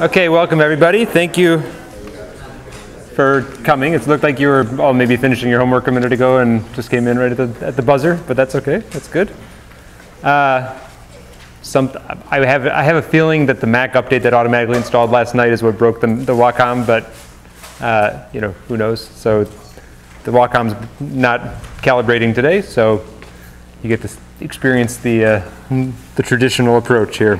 Okay, welcome everybody. Thank you for coming. It looked like you were all maybe finishing your homework a minute ago and just came in right at the buzzer, but that's okay. That's good. I have a feeling that the Mac update that automatically installed last night is what broke the Wacom, but who knows? So the Wacom's not calibrating today, so you get to experience the traditional approach here.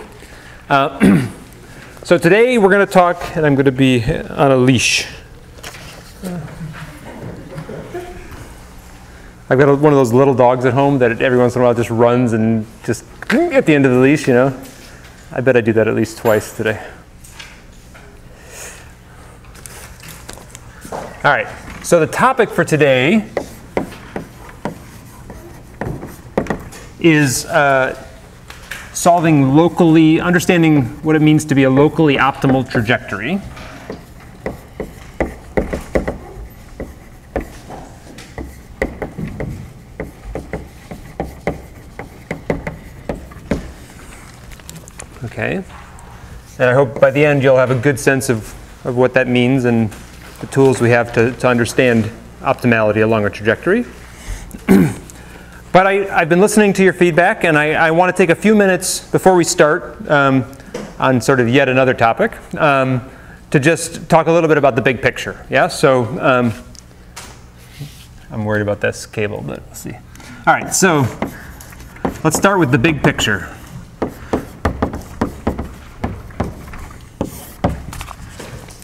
So today we're going to talk, and I'm going to be on a leash. I've got one of those little dogs at home that every once in a while just runs and just at the end of the leash, you know. I bet I do that at least twice today. All right, so the topic for today is understanding what it means to be a locally optimal trajectory. Okay, and I hope by the end you'll have a good sense of what that means and the tools we have to understand optimality along a trajectory. But I've been listening to your feedback, and I want to take a few minutes before we start on sort of yet another topic to just talk a little bit about the big picture. Yeah, so I'm worried about this cable, but let's see. All right, so let's start with the big picture.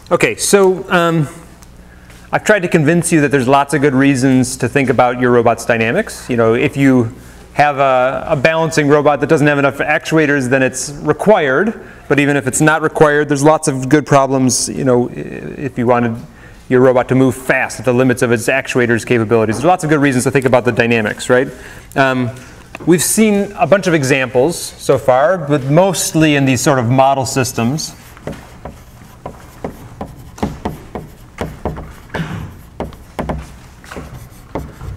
Okay, so I've tried to convince you that there's lots of good reasons to think about your robot's dynamics. You know, if you have a balancing robot that doesn't have enough actuators, then it's required. But even if it's not required, there's lots of good problems, you know, if you wanted your robot to move fast at the limits of its actuators capabilities. There's lots of good reasons to think about the dynamics, right? We've seen a bunch of examples so far, but mostly in these sort of model systems.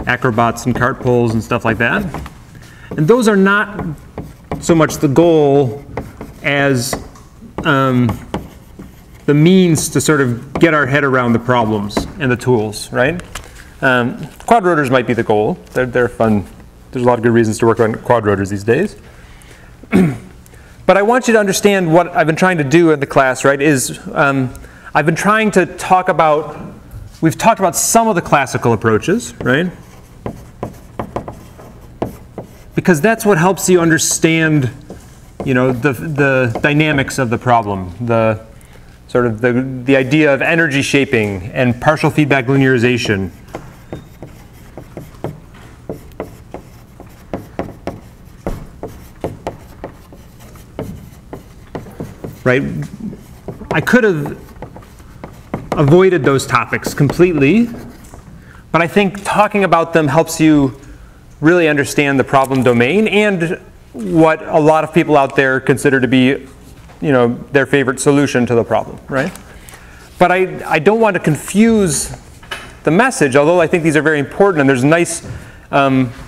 Acrobats and cart poles and stuff like that. And those are not so much the goal as the means to sort of get our head around the problems and the tools, right? Quad rotors might be the goal. They're fun. There's a lot of good reasons to work on quad rotors these days. But I want you to understand what I've been trying to do in the class, right, is I've been trying to talk about, we've talked about some of the classical approaches, right? Because that's what helps you understand, you know, the dynamics of the problem, the sort of the idea of energy shaping and partial feedback linearization. Right? I could have avoided those topics completely, but I think talking about them helps you really understand the problem domain and what a lot of people out there consider to be, you know, their favorite solution to the problem, right? But I don't want to confuse the message, although I think these are very important, and there's nice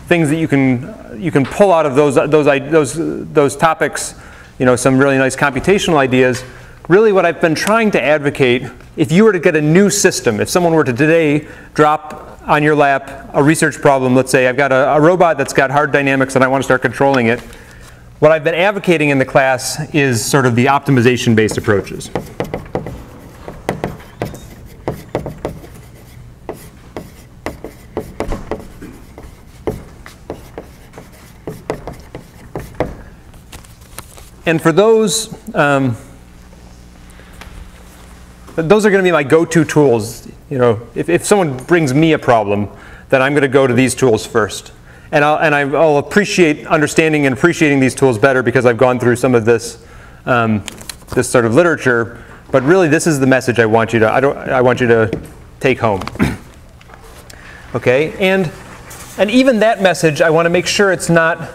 things that you can pull out of those topics, you know, some really nice computational ideas. Really what I've been trying to advocate, if you were to get a new system, if someone were to today drop on your lap a research problem, let's say I've got a robot that's got hard dynamics and I want to start controlling it, what I've been advocating in the class is sort of the optimization-based approaches. And for those are going to be my go-to tools. You know, if someone brings me a problem, then I'm going to go to these tools first. And I'll appreciate understanding and appreciating these tools better because I've gone through some of this this sort of literature. But really, this is the message I want you to take home. Okay, and even that message, I want to make sure it's not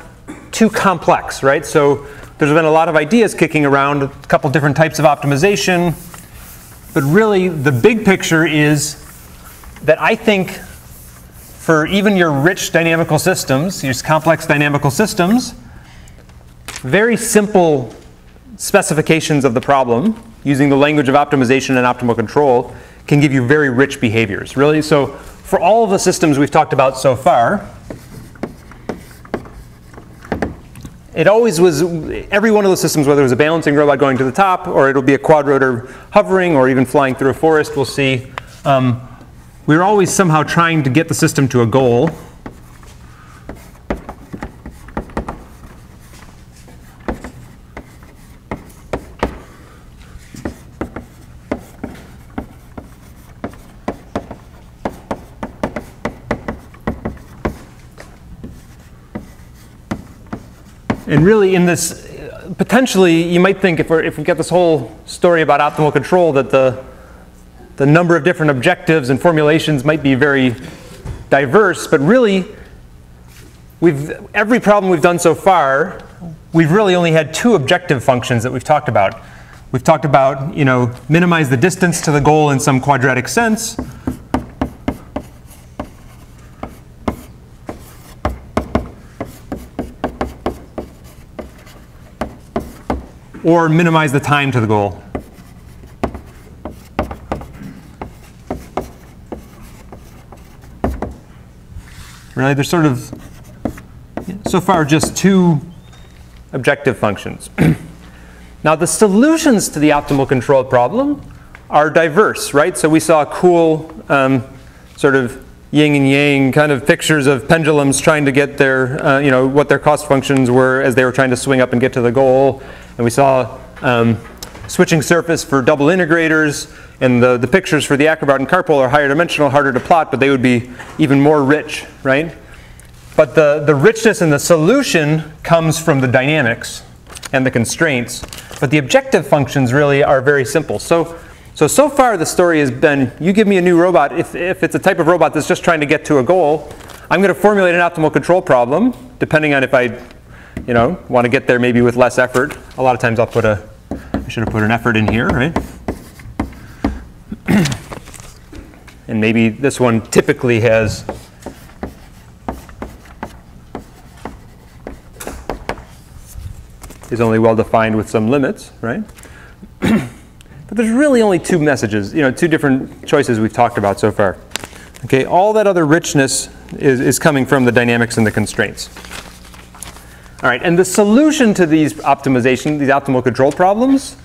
too complex, right? So there's been a lot of ideas kicking around, a couple different types of optimization. But really, the big picture is that I think for even your rich dynamical systems, your complex dynamical systems, very simple specifications of the problem using the language of optimization and optimal control, can give you very rich behaviors, really. So for all of the systems we've talked about so far, it always was, every one of those systems, whether it was a balancing robot going to the top, or it'll be a quadrotor hovering, or even flying through a forest, we'll see, we're always somehow trying to get the system to a goal. And really in this, potentially, you might think if we get this whole story about optimal control that the number of different objectives and formulations might be very diverse, but really, every problem we've done so far, we've really only had two objective functions that we've talked about. We've talked about, minimize the distance to the goal in some quadratic sense, or minimize the time to the goal. Really, there's sort of, so far, just two objective functions. Now, the solutions to the optimal control problem are diverse, right? So we saw cool sort of yin and yang kind of pictures of pendulums trying to get their, what their cost functions were as they were trying to swing up and get to the goal. And we saw switching surface for double integrators, and the pictures for the Acrobat and Carpol are higher dimensional, harder to plot, but they would be even more rich, right? But the richness in the solution comes from the dynamics and the constraints. But the objective functions really are very simple. So far the story has been, you give me a new robot, if it's a type of robot that's just trying to get to a goal, I'm going to formulate an optimal control problem, depending on if I want to get there maybe with less effort. A lot of times I'll I should have put an effort in here, right? And maybe this one typically is only well defined with some limits, right? But there's really only two messages, two different choices we've talked about so far. Okay, all that other richness is coming from the dynamics and the constraints. All right, and the solution to these optimal control problems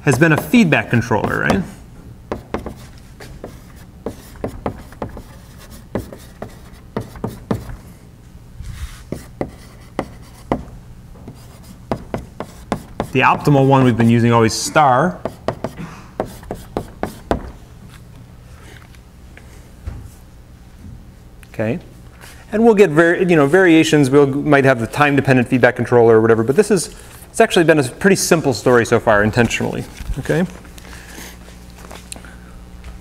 has been a feedback controller, right? The optimal one we've been using always star. Okay, and we'll get variations. We might have the time-dependent feedback controller or whatever, but it's actually been a pretty simple story so far, intentionally. Okay,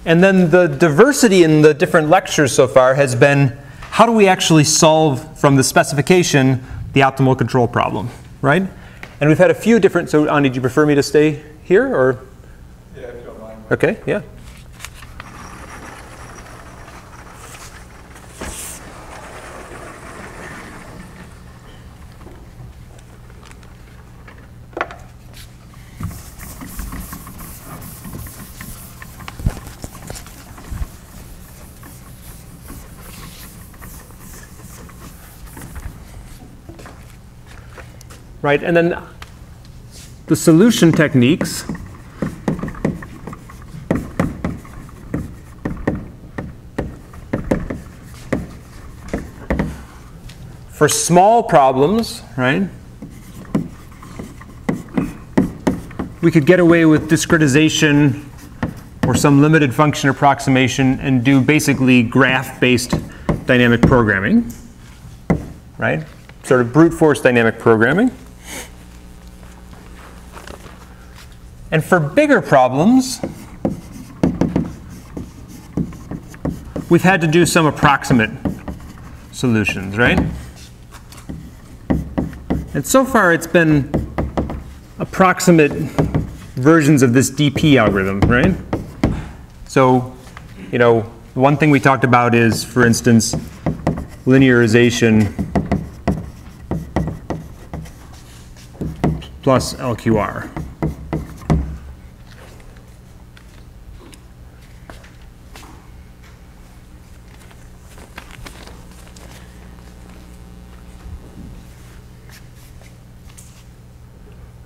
and then the diversity in the different lectures so far has been how do we actually solve from the specification the optimal control problem, right? And we've had a few different. So, Andy, do you prefer me to stay here or? Yeah, if you don't mind. Okay, yeah. Right, and then the solution techniques for small problems, right? We could get away with discretization or some limited function approximation and do basically graph-based dynamic programming, right? Sort of brute force dynamic programming. And for bigger problems, we've had to do some approximate solutions, right? And so far, it's been approximate versions of this DP algorithm, right? So, one thing we talked about is, for instance, linearization plus LQR.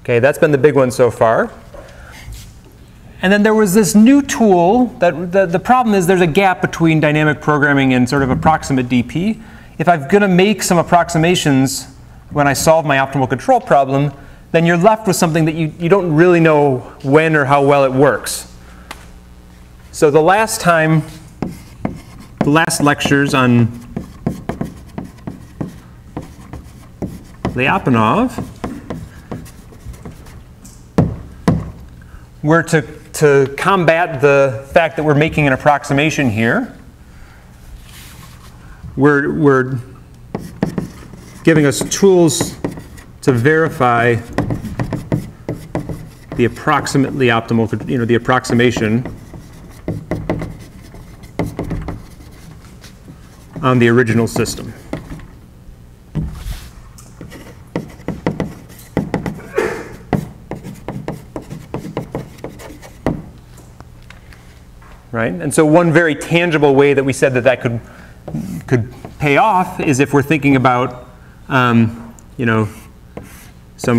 Okay, that's been the big one so far. And then there was this new tool that the problem is there's a gap between dynamic programming and sort of approximate DP. If I'm going to make some approximations when I solve my optimal control problem, then you're left with something that you don't really know when or how well it works. So the last lectures on Lyapunov were to combat the fact that we're making an approximation here. We're giving us tools to verify the approximately optimal, the approximation on the original system. Right? And so one very tangible way that we said that could pay off is if we're thinking about some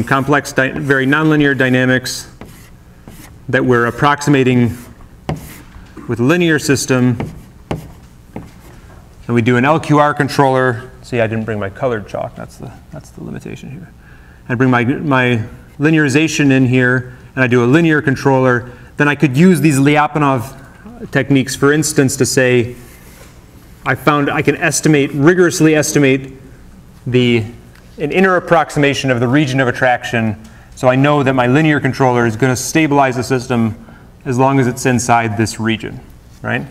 complex, very nonlinear dynamics that we're approximating with a linear system, and we do an LQR controller. See, I didn't bring my colored chalk. That's the limitation here. I bring my linearization in here, and I do a linear controller. Then I could use these Lyapunov techniques, for instance, to say I can rigorously estimate an inner approximation of the region of attraction, so I know that my linear controller is going to stabilize the system as long as it's inside this region, right?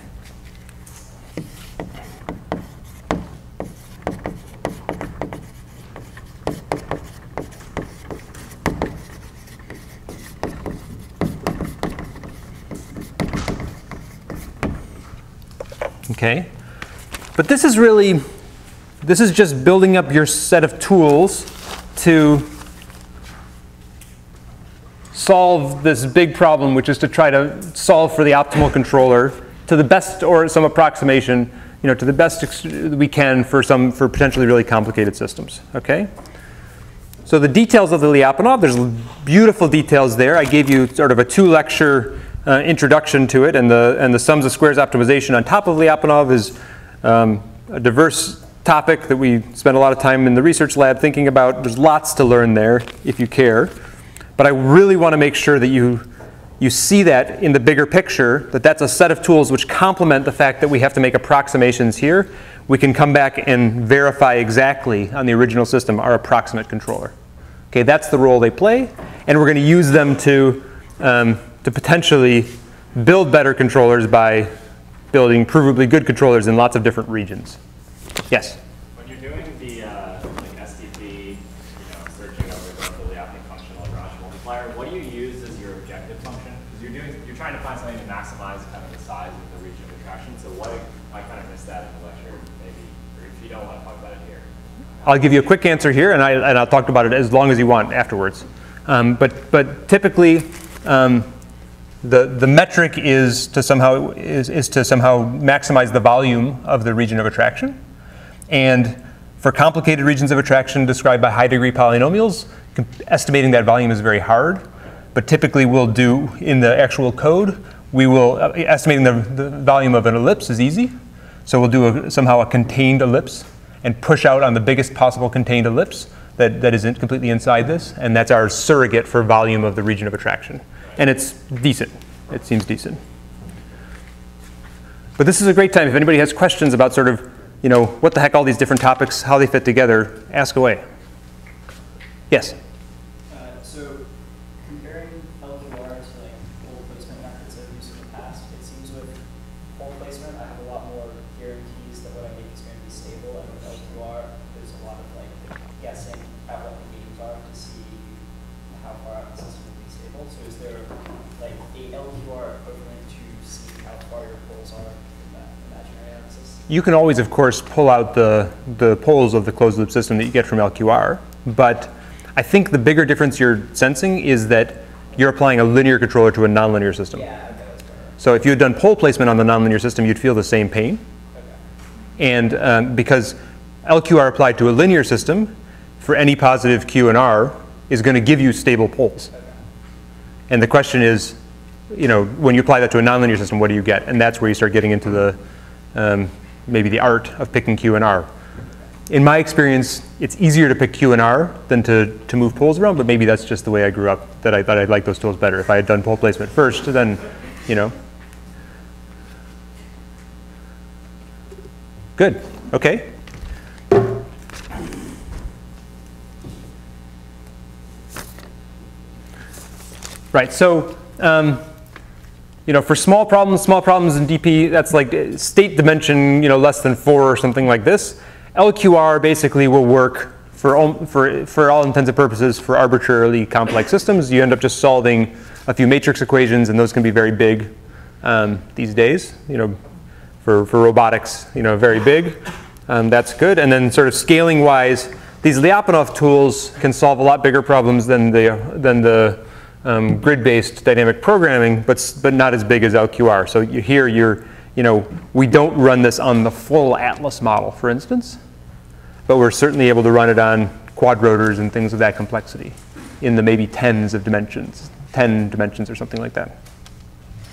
Okay, but this is just building up your set of tools to solve this big problem, which is to try to solve for the optimal controller to the best, or some approximation, to the best we can for potentially really complicated systems. Okay. So the details of the Lyapunov, there's beautiful details there. I gave you sort of a 2-lecture introduction to it, and the sums of squares optimization on top of Lyapunov is a diverse topic that we spend a lot of time in the research lab thinking about. There's lots to learn there if you care, but I really want to make sure that you see that in the bigger picture, that that's a set of tools which complement the fact that we have to make approximations here. We can come back and verify exactly on the original system our approximate controller. Okay, that's the role they play, and we're going to use them to potentially build better controllers by building provably good controllers in lots of different regions. Yes? When you're doing the STP, searching over the Lyapunov function or Lagrange multiplier, what do you use as your objective function? Because you're trying to find something to maximize kind of the size of the region of attraction. So I kind of missed that in the lecture, maybe, or if you don't want to talk about it here. I'll give you a quick answer here, and I'll talk about it as long as you want afterwards. But typically, the metric is to somehow maximize the volume of the region of attraction. And for complicated regions of attraction described by high-degree polynomials, estimating that volume is very hard. But typically we'll do, in the actual code, estimating the volume of an ellipse is easy. So we'll do somehow a contained ellipse and push out on the biggest possible contained ellipse that isn't completely inside this. And that's our surrogate for volume of the region of attraction. And it's decent. It seems decent. But this is a great time. If anybody has questions about sort of, what the heck all these different topics, how they fit together, ask away. Yes? So comparing LQR to pole placement methods I've used in the past, it seems with pole placement I have a lot more guarantees that what I make is going to be stable, and with LQR there's a lot of guessing at what the gains are to see how far out the system will be stable. So is there a LQR equivalent to see how far your poles are in that imaginary analysis? you can always, of course, pull out the poles of the closed loop system that you get from LQR. But I think the bigger difference you're sensing is that you're applying a linear controller to a nonlinear system. Yeah, okay, that's better. So if you had done pole placement on the nonlinear system, you'd feel the same pain. Okay. And because LQR applied to a linear system, for any positive Q and R, is going to give you stable poles. Okay. And the question is, when you apply that to a nonlinear system, what do you get? And that's where you start getting into the maybe the art of picking Q and R. In my experience, it's easier to pick Q and R than to move poles around, but maybe that's just the way I grew up, that I thought I'd like those tools better. If I had done pole placement first, then, Good, okay. Right, so, for small problems in DP, that's like state dimension, less than 4 or something like this. LQR basically will work for all intents and purposes for arbitrarily complex systems. You end up just solving a few matrix equations, and those can be very big these days. For robotics, very big. That's good. And then sort of scaling-wise, these Lyapunov tools can solve a lot bigger problems than the grid-based dynamic programming, but not as big as LQR. So we don't run this on the full Atlas model, for instance, but we're certainly able to run it on quadrotors and things of that complexity in the maybe tens of dimensions, 10 dimensions or something like that.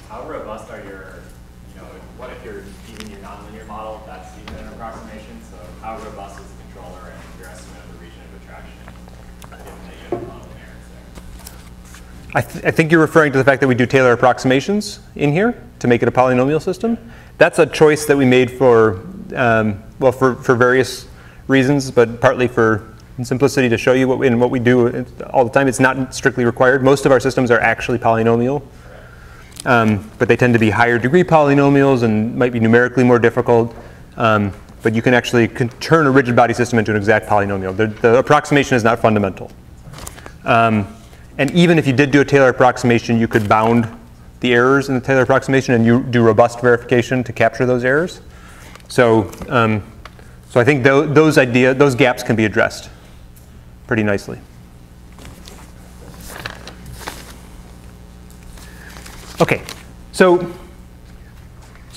How robust are what if you're using your nonlinear model, that's even an approximation, so how robust is the controller and your estimate of the region of attraction, given that you have nonlinear there? I think you're referring to the fact that we do Taylor approximations in here to make it a polynomial system. That's a choice that we made for various reasons, but partly for simplicity to show you what we do all the time. It's not strictly required. Most of our systems are actually polynomial, but they tend to be higher degree polynomials and might be numerically more difficult. But you can actually turn a rigid body system into an exact polynomial. The approximation is not fundamental. And even if you did do a Taylor approximation, you could bound the errors in the Taylor approximation and you do robust verification to capture those errors. So I think those gaps can be addressed pretty nicely. Okay, so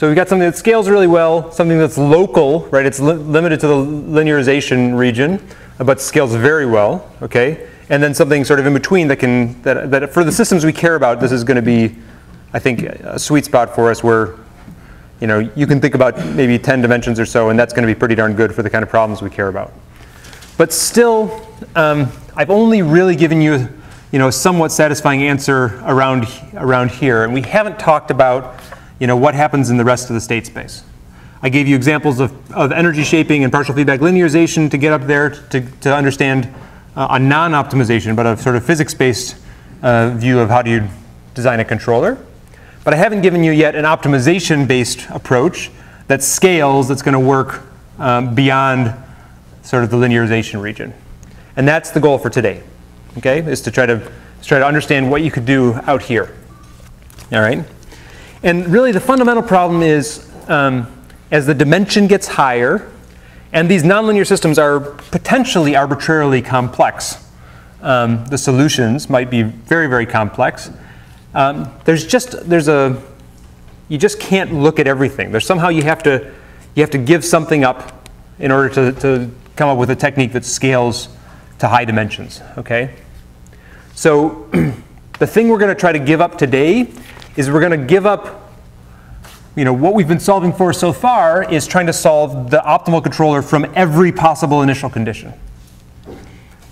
we've got something that scales really well, something that's local, right? It's limited to the linearization region, but scales very well, okay? And then something sort of in between that for the systems we care about, this is going to be, I think, a sweet spot for us where, you can think about maybe 10 dimensions or so, and that's going to be pretty darn good for the kind of problems we care about. But still, I've only really given you, a somewhat satisfying answer around here, and we haven't talked about, what happens in the rest of the state space. I gave you examples of energy shaping and partial feedback linearization to get up there to understand a non-optimization, but a sort of physics-based view of how do you design a controller. But I haven't given you yet an optimization-based approach that scales, that's going to work beyond sort of the linearization region. And that's the goal for today, okay, is to try to understand what you could do out here, all right? And really the fundamental problem is as the dimension gets higher, and these nonlinear systems are potentially arbitrarily complex. The solutions might be very, very complex. You just can't look at everything. There's somehow you have to give something up in order to come up with a technique that scales to high dimensions, okay? So the thing we're going to try to give up today is we're going to give up, what we've been solving for so far is trying to solve the optimal controller from every possible initial condition.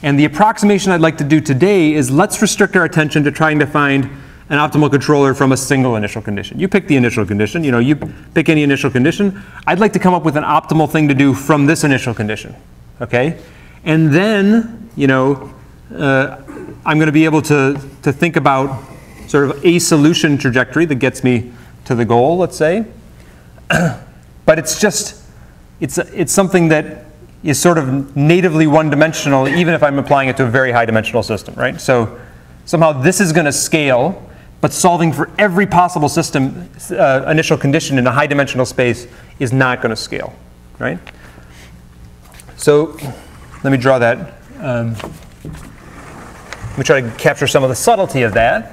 And the approximation I'd like to do today is let's restrict our attention to trying to find an optimal controller from a single initial condition. You pick the initial condition, you pick any initial condition. I'd like to come up with an optimal thing to do from this initial condition, okay? And then, I'm going to be able to think about sort of a solution trajectory that gets me to the goal, let's say. But it's something that is sort of natively one-dimensional, even if I'm applying it to a very high-dimensional system, right? So somehow this is going to scale but solving for every possible system initial condition in a high dimensional space is not going to scale, right? So let me draw that. Let me try to capture some of the subtlety of that.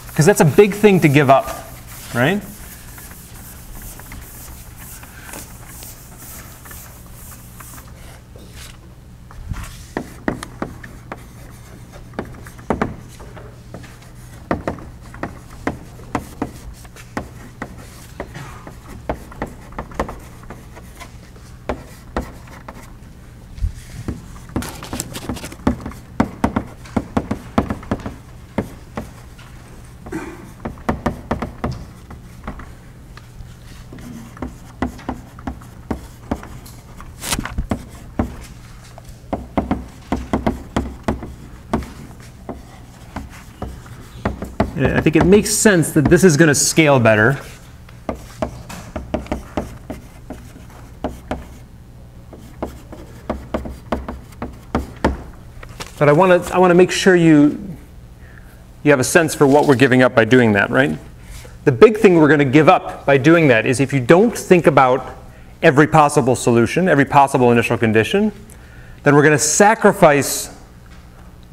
Because that's a big thing to give up, right? I think it makes sense that this is going to scale better. But I want to make sure you have a sense for what we're giving up by doing that, right? The big thing we're going to give up by doing that is if you don't think about every possible solution, every possible initial condition, then we're going to sacrifice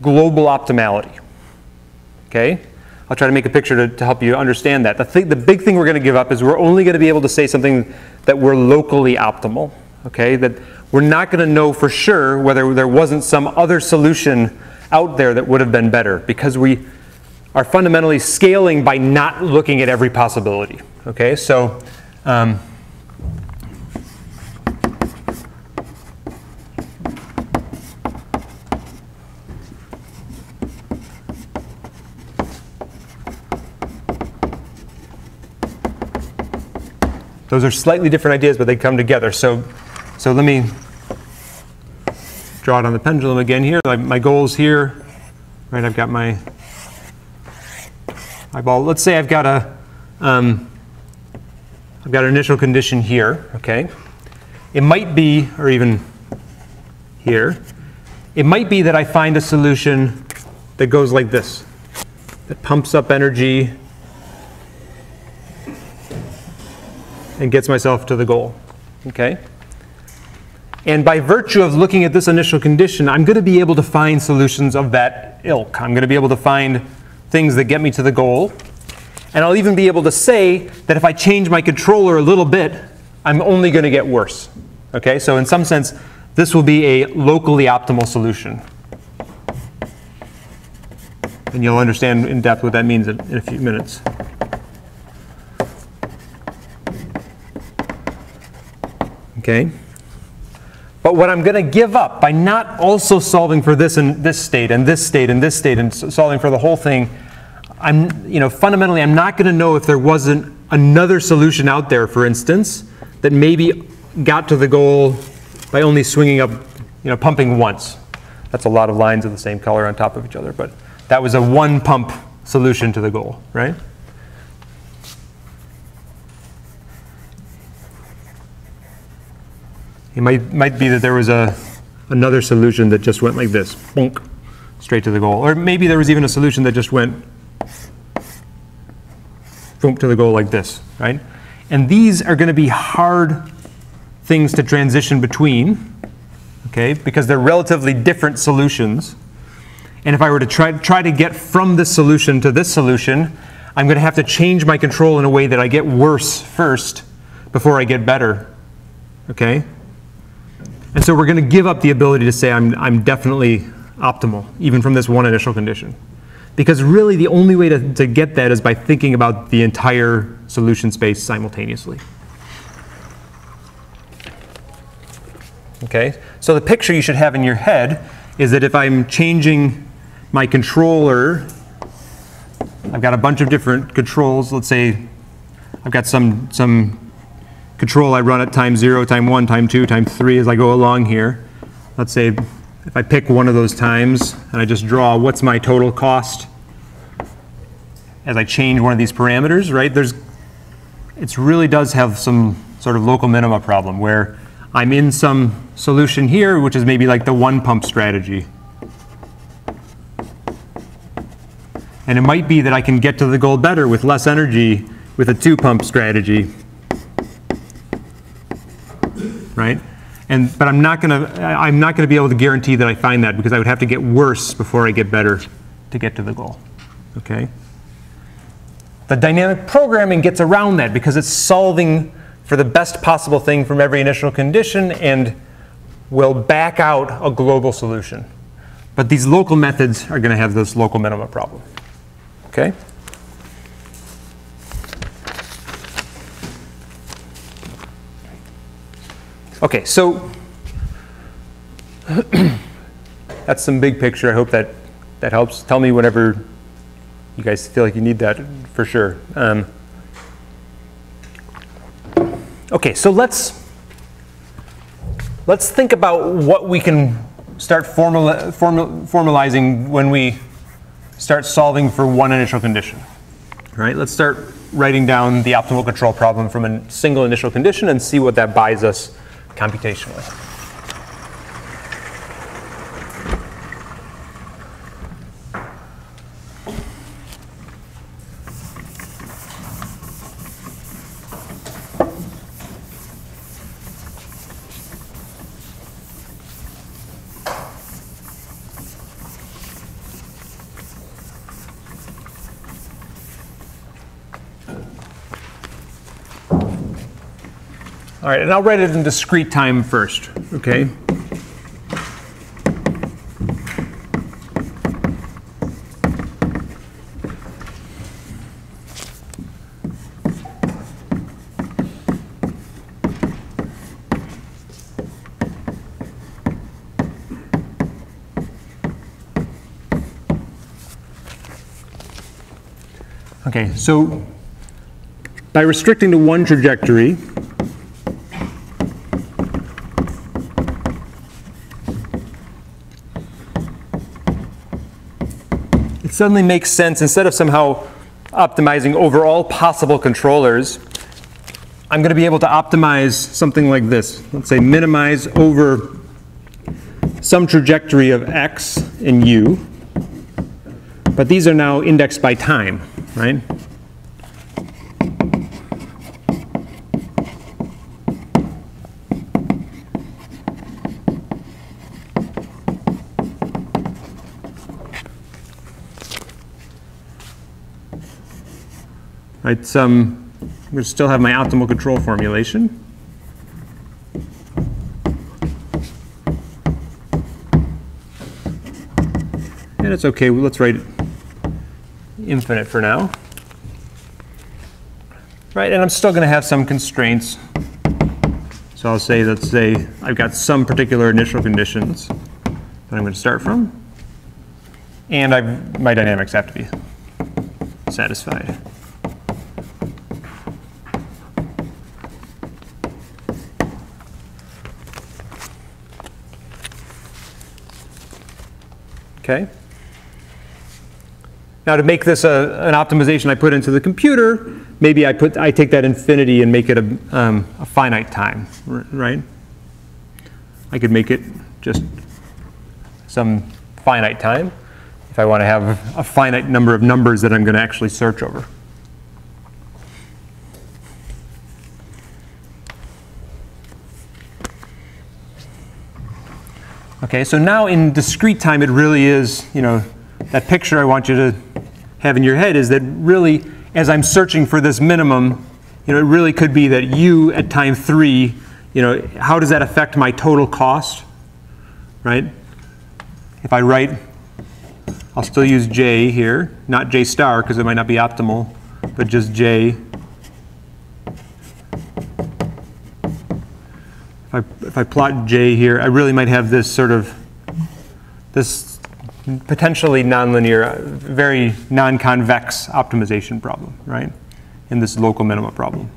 global optimality. Okay? I'll try to make a picture to help you understand that. The big thing we're going to give up is we're only going to be able to say something that we're locally optimal. Okay? That we're not going to know for sure whether there wasn't some other solution out there that would have been better, because we are fundamentally scaling by not looking at every possibility. Okay? So those are slightly different ideas, but they come together. So let me draw it on the pendulum again here. My goal's here, right? I've got my ball. Let's say I've got an initial condition here. Okay, it might be, or even here, it might be that I find a solution that goes like this, that pumps up energy and gets myself to the goal, okay? And by virtue of looking at this initial condition, I'm going to be able to find solutions of that ilk. I'm going to be able to find things that get me to the goal. And I'll even be able to say that if I change my controller a little bit, I'm only going to get worse, okay? So in some sense, this will be a locally optimal solution. And you'll understand in depth what that means in a few minutes. Okay? But what I'm going to give up by not also solving for this and this state and this state and this state and solving for the whole thing, fundamentally I'm not going to know if there wasn't another solution out there, for instance, that maybe got to the goal by only swinging up, pumping once. That's a lot of lines of the same color on top of each other, but that was a one pump solution to the goal, right? It might be that there was another solution that just went like this, bonk, straight to the goal. Or maybe there was even a solution that just went boom, to the goal like this, right? And these are going to be hard things to transition between, okay, because they're relatively different solutions. And if I were to try to get from this solution to this solution, I'm going to have to change my control in a way that I get worse first before I get better, okay? And so we're going to give up the ability to say I'm definitely optimal, even from this one initial condition. Because really the only way to get that is by thinking about the entire solution space simultaneously. Okay, so the picture you should have in your head is that if I'm changing my controller, I've got a bunch of different controls. Let's say I've got some control I run at time 0, time 1, time 2, time 3 as I go along here. Let's say if I pick one of those times and I just draw what's my total cost as I change one of these parameters, right? It really does have some sort of local minima problem where I'm in some solution here, which is maybe like the one pump strategy. And it might be that I can get to the goal better with less energy with a two pump strategy, right? But I'm not gonna be able to guarantee that I find that, because I would have to get worse before I get better to get to the goal, okay? The dynamic programming gets around that because it's solving for the best possible thing from every initial condition and will back out a global solution. But these local methods are gonna have this local minima problem, okay? Okay, so that's some big picture. I hope that helps. Tell me whenever you guys feel like you need that, for sure. Okay, so let's think about what we can start formalizing when we start solving for one initial condition. All right, let's start writing down the optimal control problem from a single initial condition and see what that buys us computationally. All right, and I'll write it in discrete time first, okay? Okay, so by restricting to one trajectory, it suddenly makes sense, instead of somehow optimizing over all possible controllers, I'm going to be able to optimize something like this. Let's say minimize over some trajectory of x and u, but these are now indexed by time, right? Right, I'm going to still have my optimal control formulation. And it's okay, let's write infinite for now. Right, and I'm still going to have some constraints. So I'll say, let's say I've got some particular initial conditions that I'm going to start from. And my dynamics have to be satisfied. Okay. Now to make this an optimization I put into the computer, maybe I take that infinity and make it a finite time, right? I could make it just some finite time if I want to have a finite number of numbers that I'm going to actually search over. Okay, so now in discrete time, it really is, that picture I want you to have in your head is that really, as I'm searching for this minimum, it really could be that u at time 3, how does that affect my total cost, right? If I write, I'll still use j here, not j star because it might not be optimal, but just j. If I plot j here, I really might have this this potentially nonlinear, very non-convex optimization problem, right? In this local minima problem.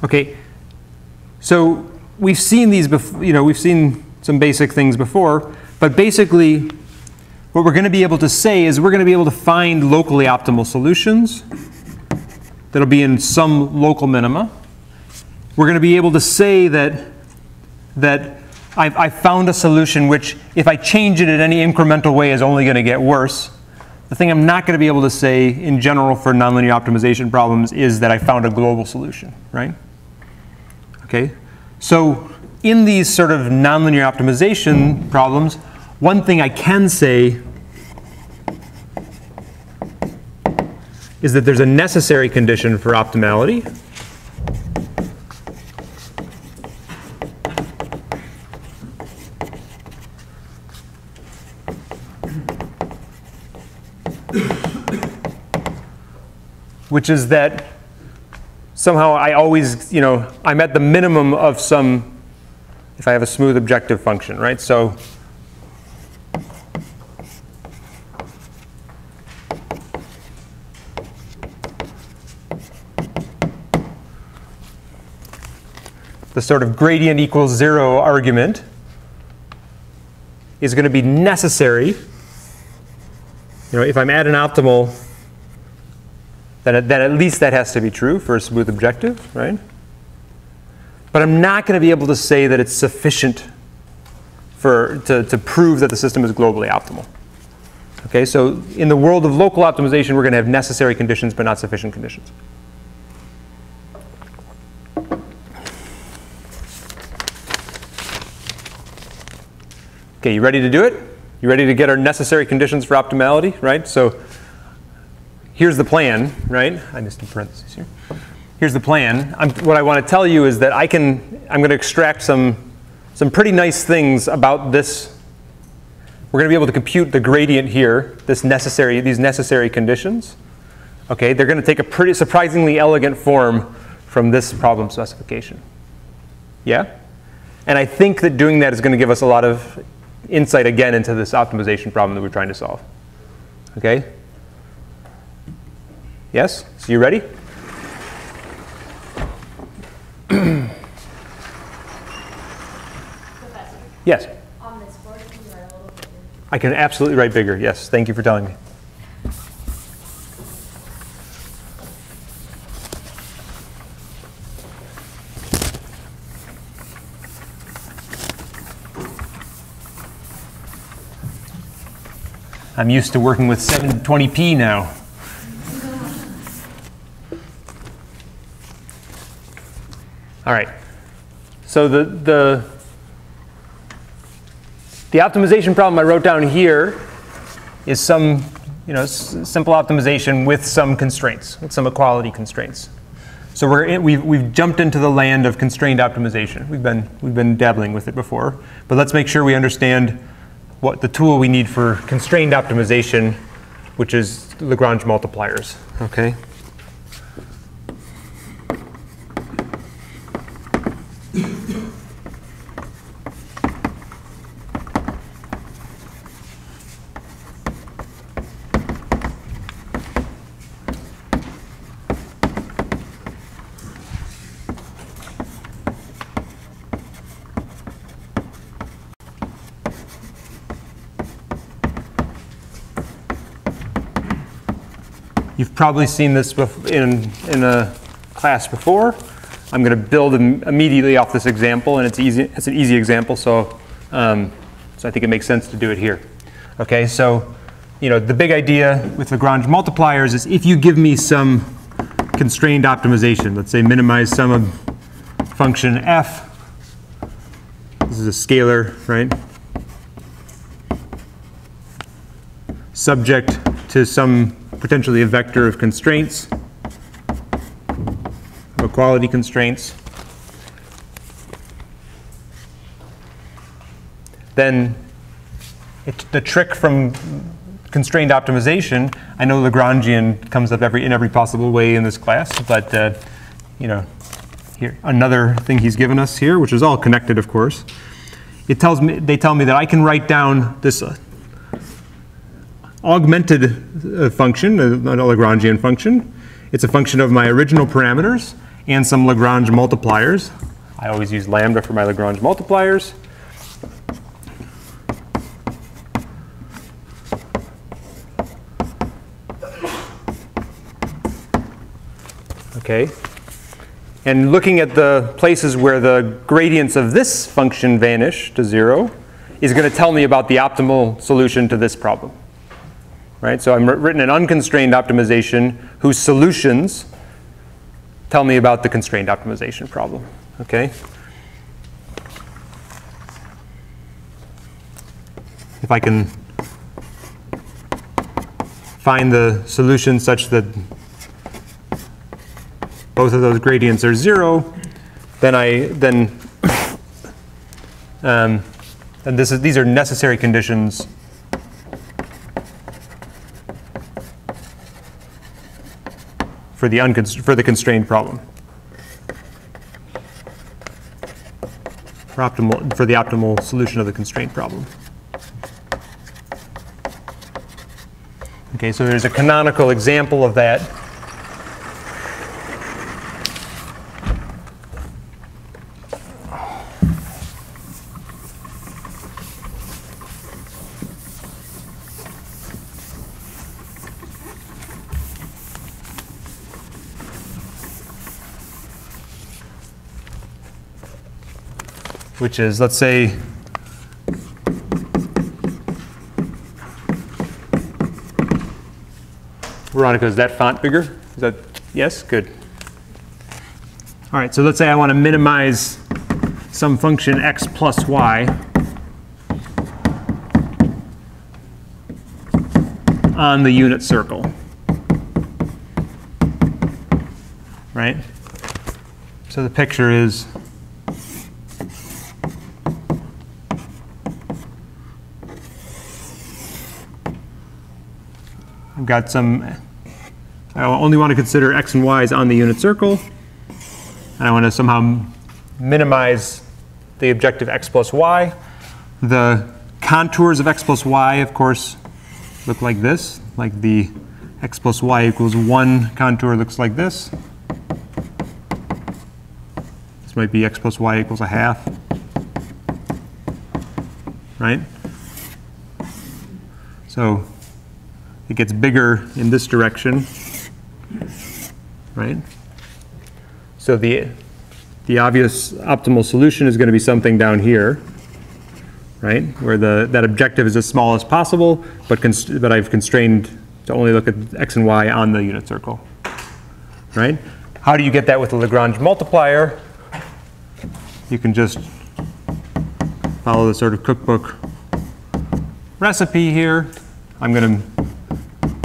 Okay, so we've seen these before, we've seen some basic things before. But basically, what we're going to be able to say is we're going to be able to find locally optimal solutions that'll be in some local minima. We're going to be able to say that I found a solution which, if I change it in any incremental way, is only going to get worse. The thing I'm not going to be able to say in general for nonlinear optimization problems is that I found a global solution, right? Okay, so in these sort of nonlinear optimization problems, one thing I can say is that there's a necessary condition for optimality. Which is that somehow I always, I'm at the minimum of some, if I have a smooth objective function, right? So the sort of gradient equals 0 argument is going to be necessary. If I'm at an optimal, then at least that has to be true for a smooth objective, right? But I'm not going to be able to say that it's sufficient to prove that the system is globally optimal. Okay, so in the world of local optimization, we're going to have necessary conditions but not sufficient conditions. Okay, you ready to do it? You ready to get our necessary conditions for optimality, right? So here's the plan, right? I missed a parentheses here. Here's the plan. What I want to tell you is that I'm going to extract some pretty nice things about this. We're going to be able to compute the gradient here, these necessary conditions. Okay, they're going to take a pretty surprisingly elegant form from this problem specification. Yeah? And I think that doing that is going to give us a lot of insight again into this optimization problem that we're trying to solve. Okay? Yes? So you ready? Professor. Yes? On this board, can you write a little bigger? I can absolutely write bigger. Yes. Thank you for telling me. I'm used to working with 720p now. All right. So the optimization problem I wrote down here is some simple optimization with some constraints, with some equality constraints. So we've jumped into the land of constrained optimization. We've been dabbling with it before, but let's make sure we understand what the tool we need for constrained optimization, which is Lagrange multipliers. Okay. You've probably seen this in a class before. I'm going to build immediately off this example, and it's easy. It's an easy example, so I think it makes sense to do it here. Okay, so the big idea with Lagrange multipliers is if you give me some constrained optimization, let's say minimize sum of function f. This is a scalar, right? Subject to some potentially a vector of constraints, of equality constraints. Then the trick from constrained optimization, I know Lagrangian comes up in every possible way in this class, but here another thing he's given us here, which is all connected, of course. They tell me that I can write down this augmented function, a Lagrangian function. It's a function of my original parameters and some Lagrange multipliers. I always use lambda for my Lagrange multipliers. Okay? And looking at the places where the gradients of this function vanish to 0 is going to tell me about the optimal solution to this problem. Right? So I've written an unconstrained optimization whose solutions tell me about the constrained optimization problem. Okay? If I can find the solution such that both of those gradients are 0, then these are necessary conditions for the constrained problem. For the optimal solution of the constraint problem. Okay, so there's a canonical example of that. Which is, let's say, Veronica, is that font bigger? Is that, yes? Good. All right, so let's say I want to minimize some function x plus y on the unit circle. Right? So the picture is I've got I only want to consider x and y's on the unit circle, and I want to somehow minimize the objective x plus y. The contours of x plus y, of course, look like this, like the x plus y equals 1 contour looks like this. This might be x plus y equals a half, right? So it gets bigger in this direction, right? So the obvious optimal solution is going to be something down here, right? Where that objective is as small as possible, but I've constrained to only look at x and y on the unit circle, right? How do you get that with the Lagrange multiplier? You can just follow the sort of cookbook recipe here. I'm going to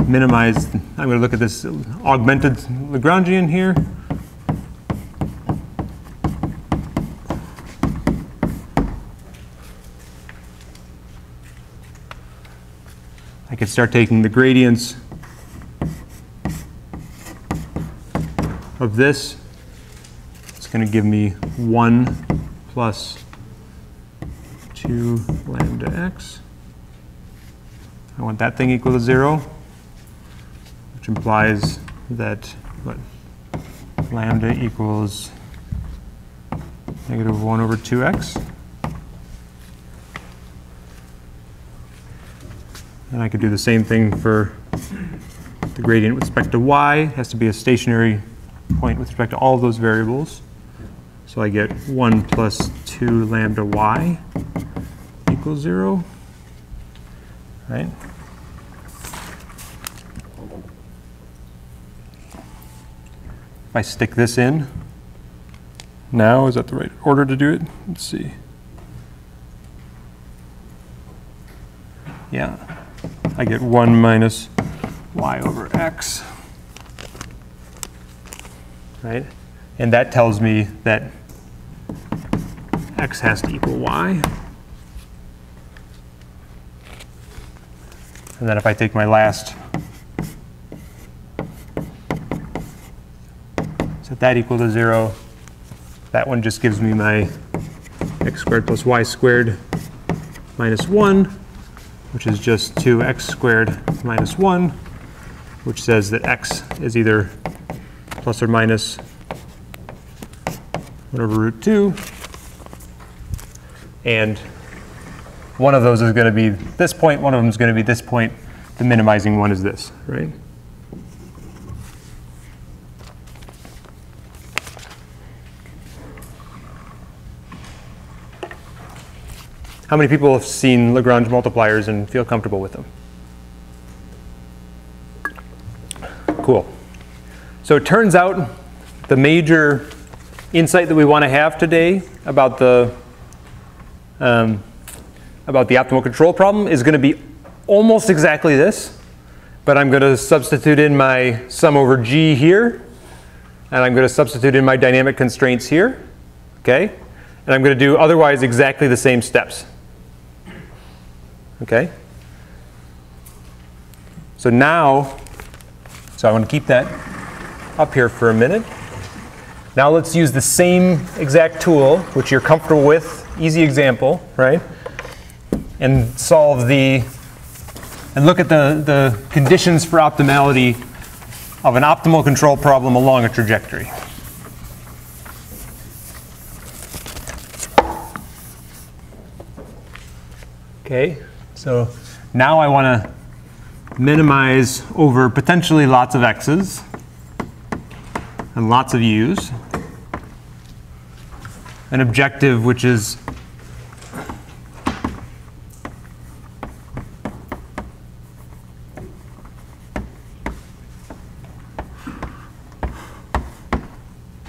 minimize, I'm going to look at this augmented Lagrangian here. I can start taking the gradients of this. It's going to give me 1 plus 2 lambda x. I want that thing equal to 0. Which implies that lambda equals negative 1 over 2x. And I could do the same thing for the gradient with respect to y. It has to be a stationary point with respect to all of those variables. So I get 1 plus 2 lambda y equals 0, right? If I stick this in now, is that the right order to do it? Let's see. Yeah, I get 1 minus y over x, right? And that tells me that x has to equal y. And then if I take my last, set that equal to 0, that one just gives me my x squared plus y squared minus 1, which is just 2x squared minus 1, which says that x is either plus or minus 1 over root 2. And one of those is going to be this point, one of them is going to be this point. The minimizing one is this, right? How many people have seen Lagrange multipliers and feel comfortable with them? Cool. So it turns out the major insight that we want to have today about the optimal control problem is going to be almost exactly this, but I'm going to substitute in my sum over G here, and I'm going to substitute in my dynamic constraints here, okay? And I'm going to do otherwise exactly the same steps, okay? So now, I want to keep that up here for a minute. Now let's use the same exact tool, which you're comfortable with, easy example, right? And solve and look at the conditions for optimality of an optimal control problem along a trajectory. Okay, so now I want to minimize over potentially lots of x's and lots of u's. An objective which is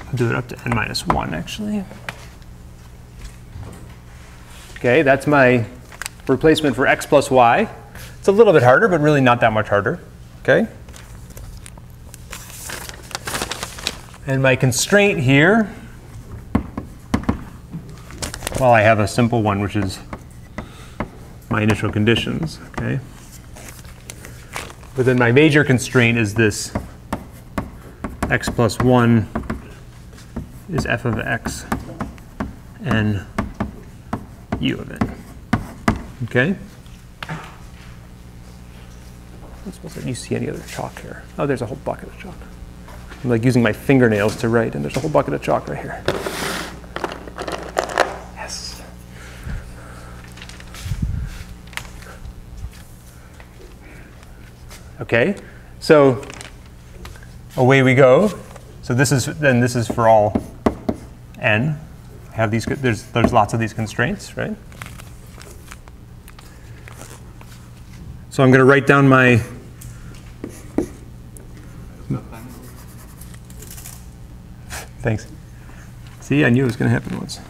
I'll do it up to n minus 1 actually. Okay, that's my replacement for x plus y. It's a little bit harder, but really not that much harder. Okay? And my constraint here, well, I have a simple one, which is my initial conditions. Okay? But then my major constraint is this x plus 1 is f of x and u of it. Okay? I'm supposed to, you see any other chalk here? Oh, there's a whole bucket of chalk. I'm like using my fingernails to write, and there's a whole bucket of chalk right here. Yes. Okay, so away we go. So this is for all n. I have these. There's lots of these constraints, right? So I'm going to write down my thanks. See, I knew it was going to happen once.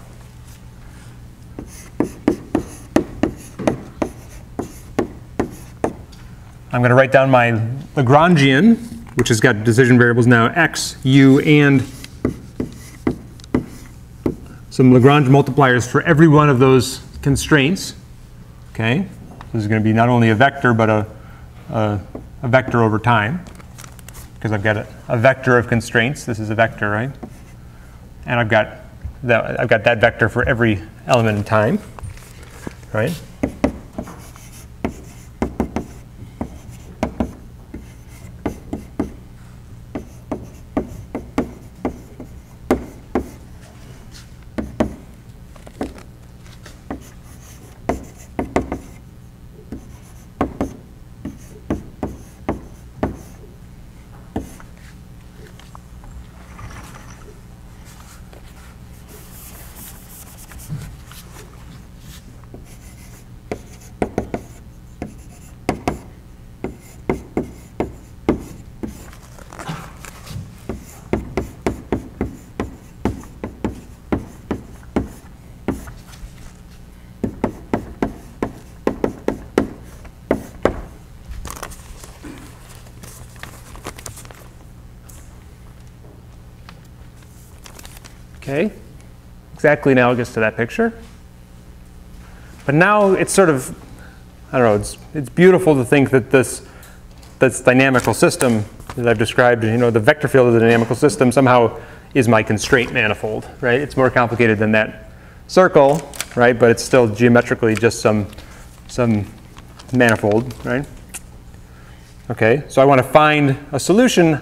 I'm going to write down my Lagrangian, which has got decision variables now x, u, and some Lagrange multipliers for every one of those constraints. Okay, this is going to be not only a vector, but a vector over time, because I've got a vector of constraints. This is a vector, right? And I've got that vector for every element in time, right? Okay, exactly analogous to that picture. But now it's sort of, I don't know, it's beautiful to think that this dynamical system that I've described, the vector field of the dynamical system somehow is my constraint manifold, right? It's more complicated than that circle, right? But it's still geometrically just some manifold, right? Okay, so I want to find a solution.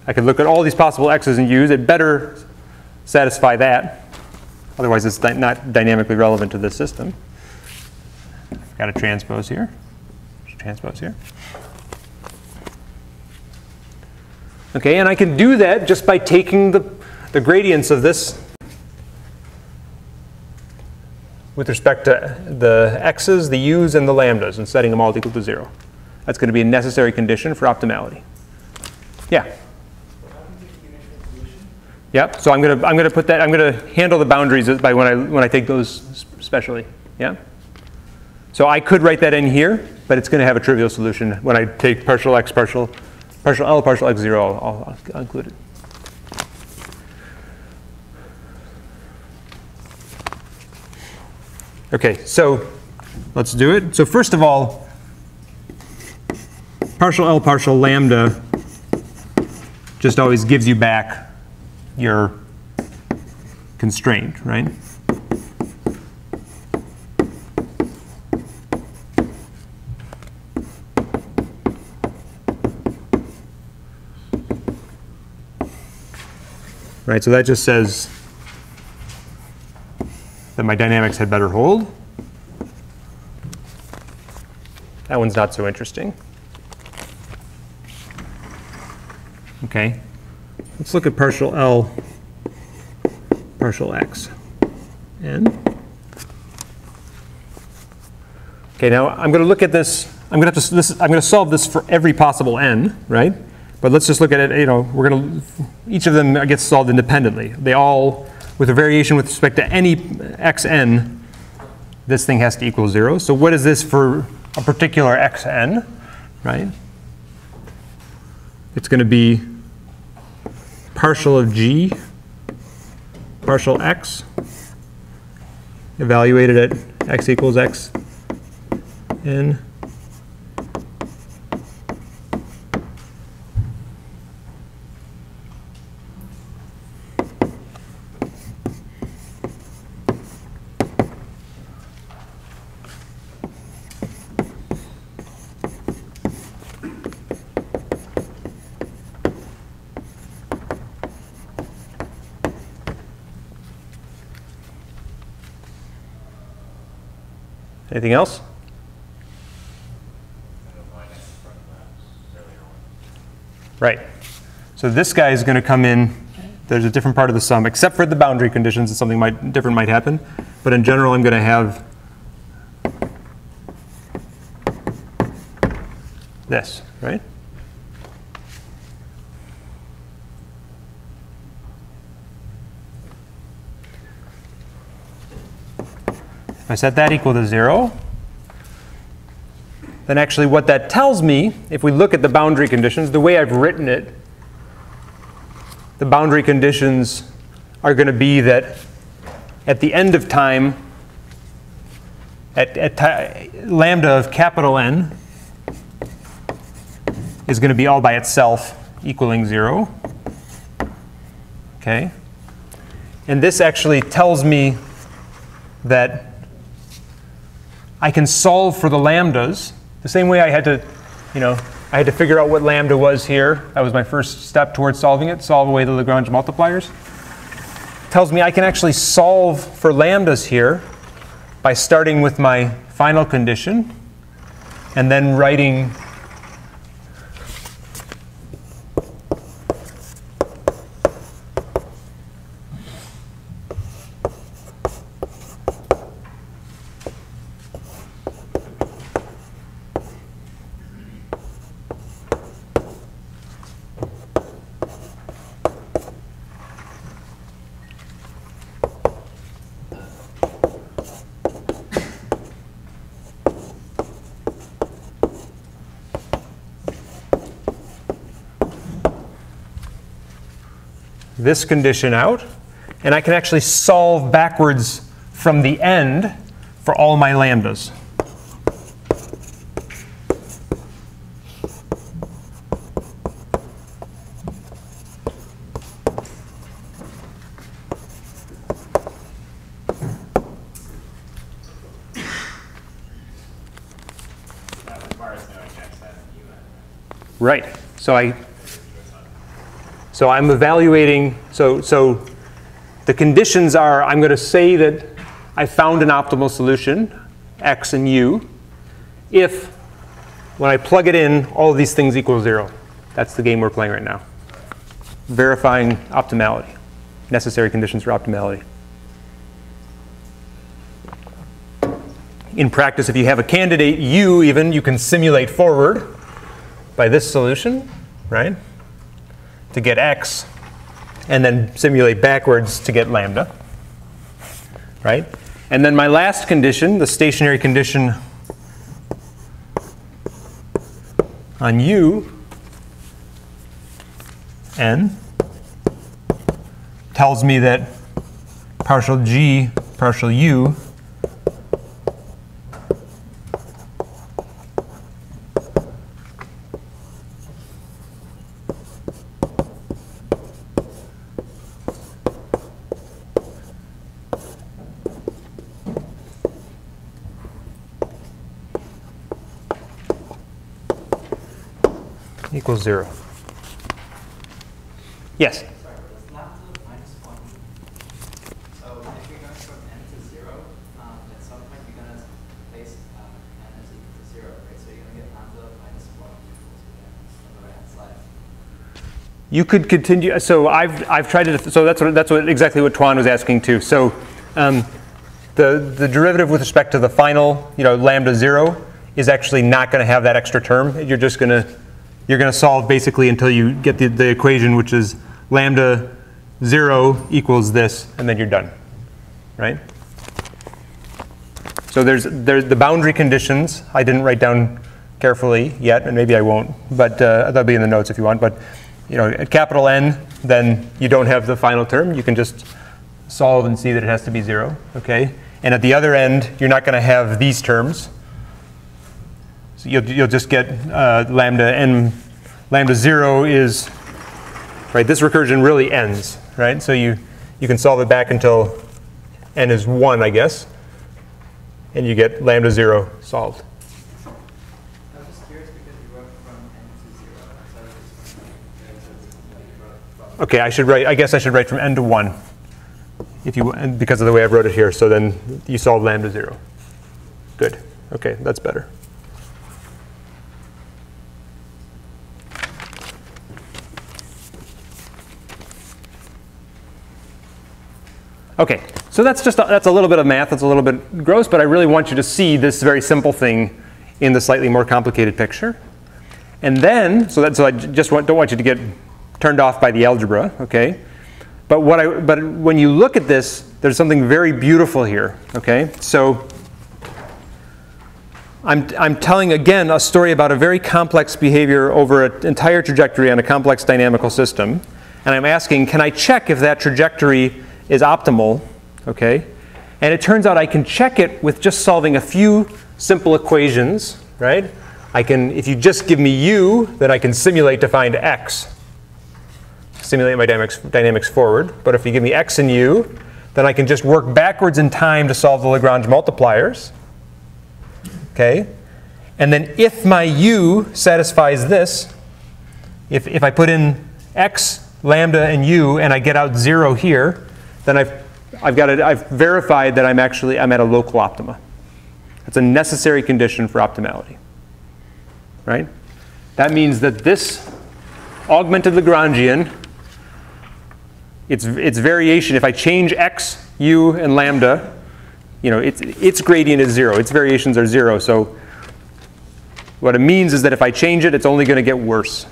I could look at all these possible x's and u's. It better satisfy that. Otherwise, it's not dynamically relevant to this system. I've got a transpose here. There's a transpose here. Okay, and I can do that just by taking the gradients of this with respect to the x's, the u's, and the lambdas, and setting them all equal to 0. That's going to be a necessary condition for optimality. Yeah. Yep. So I'm going to put that. I'm going to handle the boundaries by when I take those specially. Yeah. So I could write that in here, but it's going to have a trivial solution when I take partial x, partial L, partial x0. I'll include it. Okay, so let's do it. So first of all, partial L, partial lambda just always gives you back your constraint, right? Right, so that just says that my dynamics had better hold. That one's not so interesting. Okay, let's look at partial L, partial x, n. Okay, now I'm going to look at this. I'm going to solve this for every possible n, right? But let's just look at it. You know, we're going to each of them gets solved independently. They all, with a variation with respect to any xn, this thing has to equal 0. So what is this for a particular xn, right? It's going to be partial of g, partial x, evaluated at x equals x n. Anything else? Right. So this guy is going to come in. There's a different part of the sum, except for the boundary conditions, and something different might happen. But in general, I'm going to have this, right? If I set that equal to 0, then actually what that tells me, if we look at the boundary conditions, the way I've written it, the boundary conditions are going to be that at the end of time, lambda of capital N is going to be all by itself equaling 0. Okay? And this actually tells me that I can solve for the lambdas the same way I had to, I had to figure out what lambda was here. That was my first step towards solving it, solve away the Lagrange multipliers. It tells me I can actually solve for lambdas here by starting with my final condition and then writing this condition out, and I can actually solve backwards from the end for all my lambdas. That requires knowing x and un. Right. So I'm evaluating, so the conditions are, I'm going to say that I found an optimal solution, x and u, if when I plug it in, all of these things equal 0. That's the game we're playing right now. Verifying optimality, necessary conditions for optimality. in practice, if you have a candidate u even, you can simulate forward by this solution, right, to get x, and then simulate backwards to get lambda, right? And then my last condition, the stationary condition on u n tells me that partial g partial u equals 0. Yes? Sorry, but it's lambda minus 1. So if you're going from n to 0, at some point you're going to place n as equal to 0, right? So you're going to get lambda minus 1 equals on the right-hand side. You could continue. So I've tried to. So that's what exactly what Tuan was asking too. So the derivative with respect to the final, lambda 0 is actually not going to have that extra term. You're just going to solve basically until you get the equation, which is lambda 0 equals this, and then you're done, right? So there's the boundary conditions. I didn't write down carefully yet, and maybe I won't, but that'll be in the notes if you want. But at capital N, then you don't have the final term. You can just solve and see that it has to be 0, okay? And at the other end, you're not going to have these terms. So you'll just get lambda, and lambda 0 is, right, this recursion really ends, right? So you can solve it back until n is 1, I guess, and you get lambda 0 solved. I was just curious because you wrote from n to 0. So I was just wondering, Okay, I guess I should write from n to 1, because of the way I wrote it here. So then you solve lambda 0. Good. Okay, that's better. Okay, so that's a little bit of math. That's a little bit gross, but I really want you to see this very simple thing in the slightly more complicated picture. And then, so I just don't want you to get turned off by the algebra, okay? But when you look at this, there's something very beautiful here, okay? So I'm telling again a story about a very complex behavior over an entire trajectory on a complex dynamical system, and I'm asking, can I check if that trajectory is optimal, okay? And it turns out I can check it with just solving a few simple equations, right? If you just give me u, then I can simulate to find x. Simulate my dynamics forward. But if you give me x and u, then I can just work backwards in time to solve the Lagrange multipliers, okay? And then if my u satisfies this, if I put in x, lambda, and u, and I get out 0 here, then I've verified that I'm at a local optima. That's a necessary condition for optimality, right? That means that this augmented Lagrangian, its variation, if I change x, u, and lambda, its gradient is 0. Its variations are 0. So what it means is that if I change it, it's only going to get worse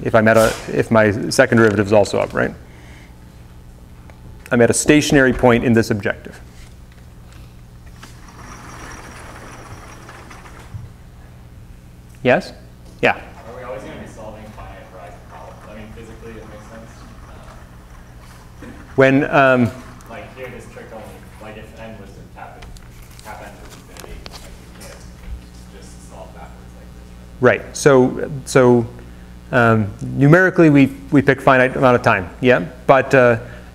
if my second derivative is also up, right? I'm at a stationary point in this objective. Yes? Yeah? Are we always going to be solving finite horizon problems? I mean, physically it makes sense. When, like here, this trick only, like if n was to tap n to infinity, like you can't just solve backwards like this, right? right. So numerically we pick finite amount of time, yeah? But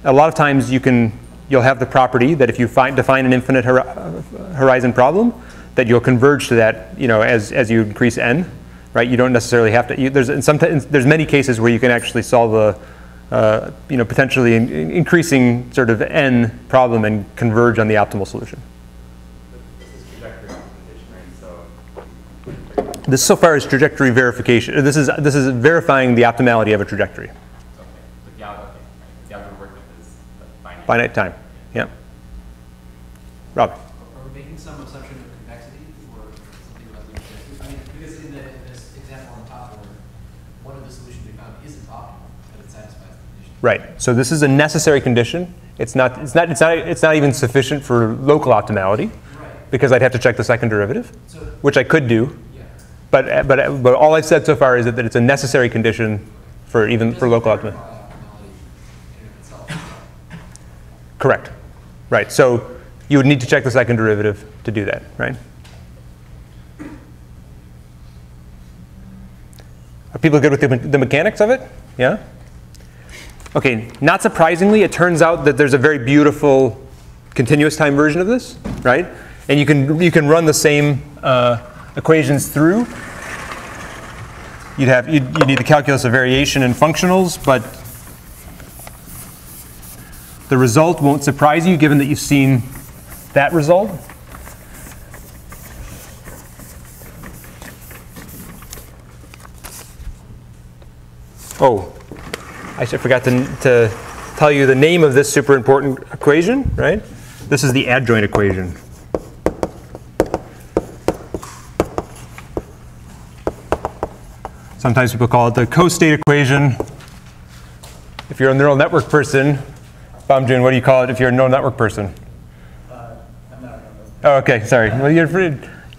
a lot of times you'll have the property that if you define an infinite horizon problem, that you'll converge to that, as you increase n, right? You don't necessarily have to. There's many cases where you can actually solve a, potentially increasing sort of n problem and converge on the optimal solution. This is trajectory optimization, right? So This so far is trajectory verification. This is verifying the optimality of a trajectory. okay, but the algorithm, right? The algorithm work with is finite. Finite time, yeah. Rob. Are we making some assumption of I mean, because in this example on the top, where one of the solutions we found isn't optimal, but it satisfies the condition. Right. So this is a necessary condition. It's not even sufficient for local optimality, Right. because I'd have to check the second derivative, So, which I could do. yeah. But all I've said so far is that it's a necessary condition for local optimality. Optimality in and of itself. Correct. Right. So you would need to check the second derivative to do that, right? Are people good with the mechanics of it? Yeah? Okay, not surprisingly, it turns out that there's a very beautiful continuous time version of this, right? And you can run the same equations through. You'd need the calculus of variation in functionals, but the result won't surprise you given that you've seen that result. Oh, I forgot to tell you the name of this super important equation, right? This is the adjoint equation. Sometimes people call it the co-state equation. If you're a neural network person, Bamjun, what do you call it if you're a neural network person? I'm not Oh, okay, sorry. Well, you're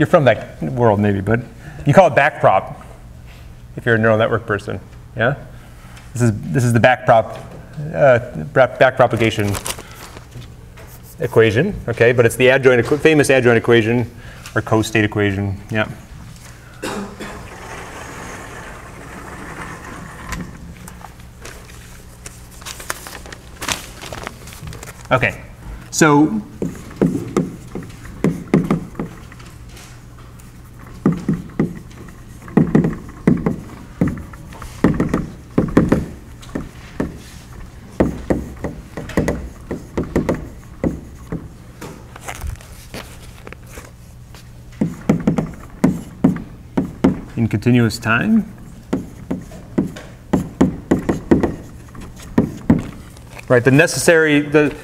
from that world maybe, but you call it backprop if you're a neural network person. Yeah. This is the backpropagation equation. Okay, but it's the famous adjoint equation or co-state equation. Yeah. Okay, so in continuous time, right? The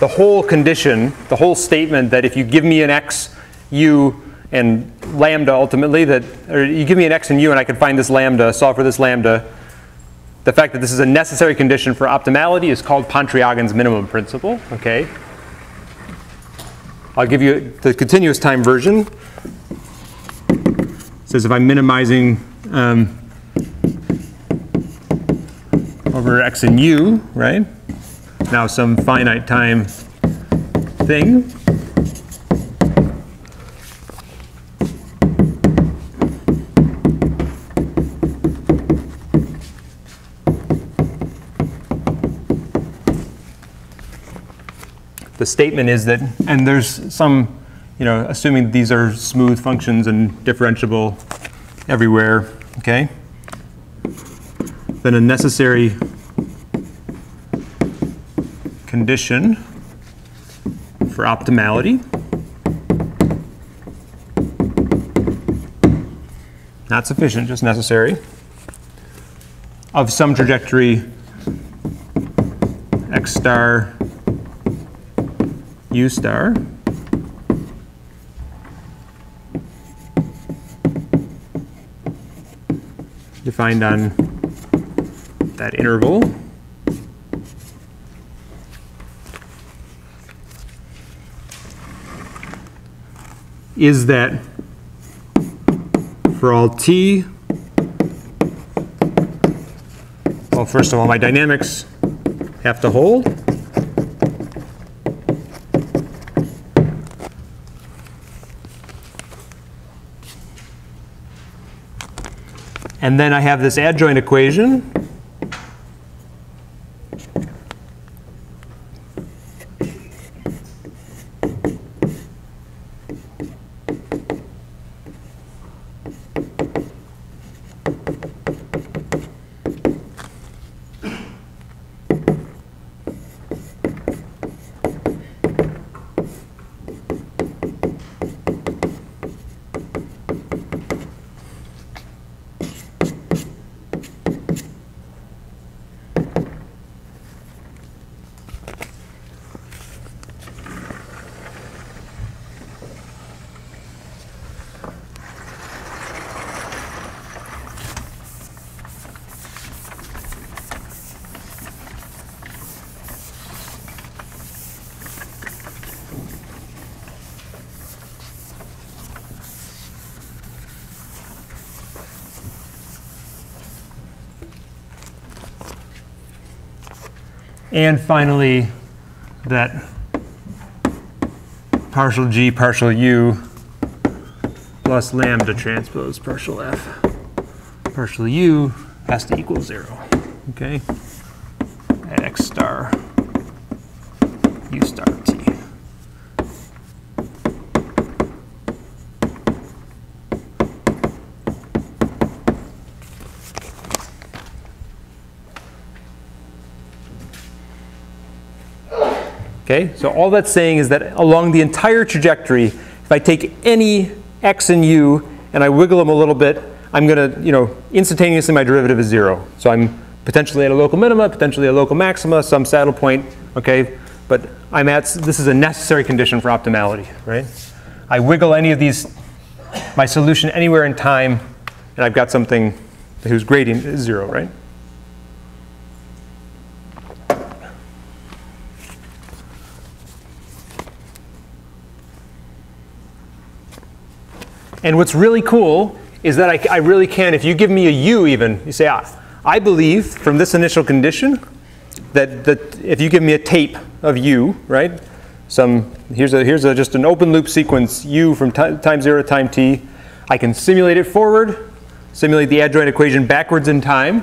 whole condition, the whole statement that if you give me an x, u, and lambda ultimately, or you give me an x and u and I can find this lambda, solve for this lambda, the fact that this is a necessary condition for optimality is called Pantriagons' minimum principle, okay? I'll give you the continuous time version. It says if I'm minimizing over x and u, right? Now some finite time thing. The statement is that, and there's some, assuming these are smooth functions and differentiable everywhere, okay? Then a necessary condition for optimality, not sufficient, just necessary, of some trajectory x star u star defined on that interval is that for all t, well, first of all, my dynamics have to hold. And then I have this adjoint equation. And finally, that partial g partial u plus lambda transpose partial f partial u has to equal 0, okay, at x star u star t. Okay, so all that's saying is that along the entire trajectory, if I take any x and u and I wiggle them a little bit, I'm going to, instantaneously my derivative is 0. So I'm potentially at a local minima, potentially a local maxima, some saddle point, okay? But this is a necessary condition for optimality, right? I wiggle any of these, my solution anywhere in time, and I've got something whose gradient is 0, right? And what's really cool is that I really can, if you give me a u even, you say, I believe from this initial condition that if you give me a tape of u, right? Here's just an open loop sequence u from time 0 to time t. I can simulate it forward, simulate the adjoint equation backwards in time,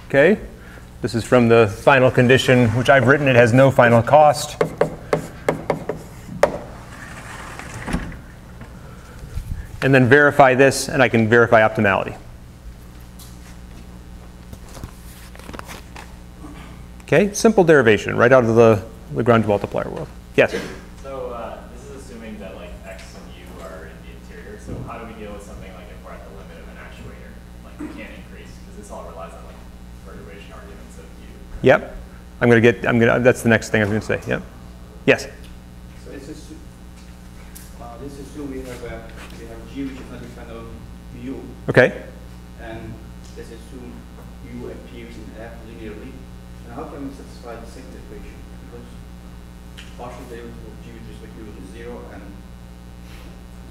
okay? This is from the final condition, which I've written. It has no final cost. And then verify this, and I can verify optimality. Okay, simple derivation right out of the Lagrange multiplier world. Yes? So this is assuming that like x and u are in the interior. So how do we deal with something like if we're at the limit of an actuator? Like we can't increase, because this all relies on like perturbation arguments of u. Yep. That's the next thing I'm going to say. Yep. Yes? So let's assume we have G, which is not defined on U. Okay. And let's assume U appears in F linearly. And how can we satisfy the second equation? Because partial derivative of G with respect to U is 0, and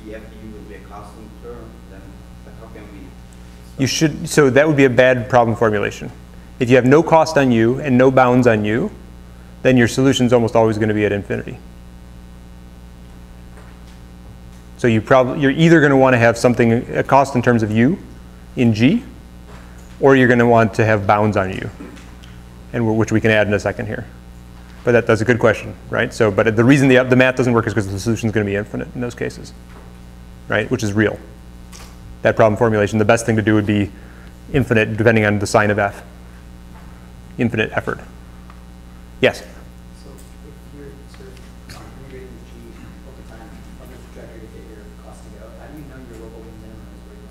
the F du will be a constant term. Then how can we? So that would be a bad problem formulation. If you have no cost on U and no bounds on U, then your solution is almost always going to be at infinity. So you're either going to want to have something, a cost in terms of U in G, or you're going to want to have bounds on U, and which we can add in a second here. But that's a good question, right? So, but the reason the math doesn't work is because the solution is going to be infinite in those cases, right? Which is real. That problem formulation, the best thing to do would be infinite, depending on the sign of F. Infinite effort. Yes? So if you're sort of integrating the G over time on the trajectory to get your costing out, how do you know your local minimum is where you want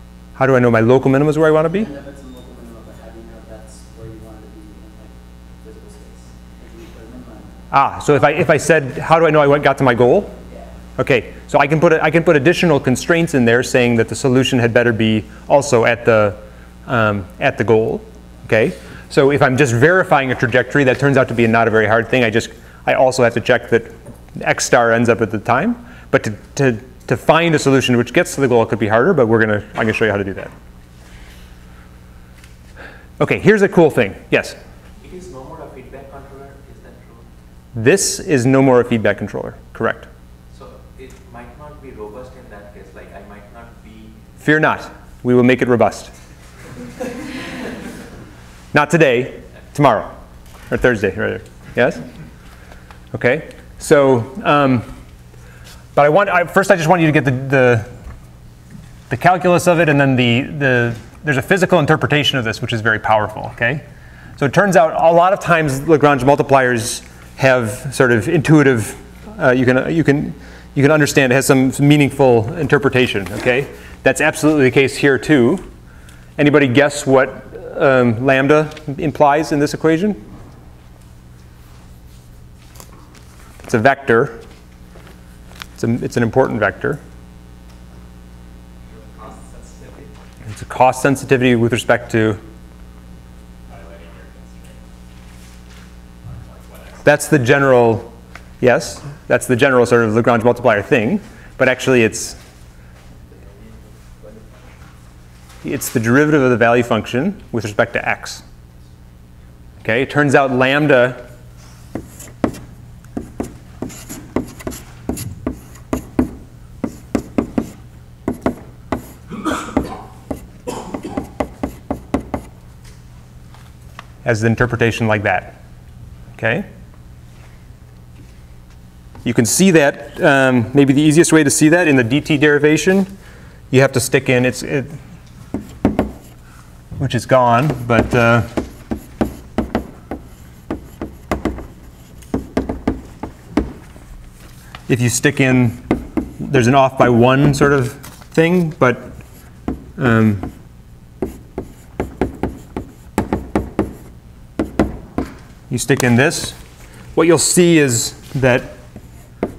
to be? How do I know my local minimum is where I want to be? I know that's a local minimum, but how do you know that's where you want to be in like physical space? If you put a minimum. So if I said, how do I know I got to my goal? Yeah. Okay, so I can put additional constraints in there saying that the solution had better be also at the goal. Okay, so if I'm just verifying a trajectory, that turns out to be not a very hard thing. I also have to check that x star ends up at the time. But to find a solution which gets to the goal could be harder. But I'm gonna show you how to do that. Okay, here's a cool thing. Yes. It is no more a feedback controller. Is that true? This is no more a feedback controller. Correct. So it might not be robust in that case. Like I might not be. Fear not. We will make it robust. Not today, tomorrow, or Thursday, rather. Yes? Okay. So, but first I just want you to get the calculus of it, and then there's a physical interpretation of this, which is very powerful. Okay. So it turns out a lot of times Lagrange multipliers have sort of intuitive. You can understand it has some meaningful interpretation. Okay. That's absolutely the case here too. Anybody guess what lambda implies in this equation? It's a vector. It's an important vector. Cost sensitivity. It's a cost sensitivity with respect to. Violating your constraint. Like what x. That's the general. Yes, that's the general sort of Lagrange multiplier thing. But actually, it's the derivative of the value function with respect to x. Okay, it turns out lambda has the interpretation like that. Okay? You can see that, maybe the easiest way to see that in the dt derivation, you have to stick in, which is gone, but if you stick in, there's an off by 1 sort of thing, but you stick in this, what you'll see is that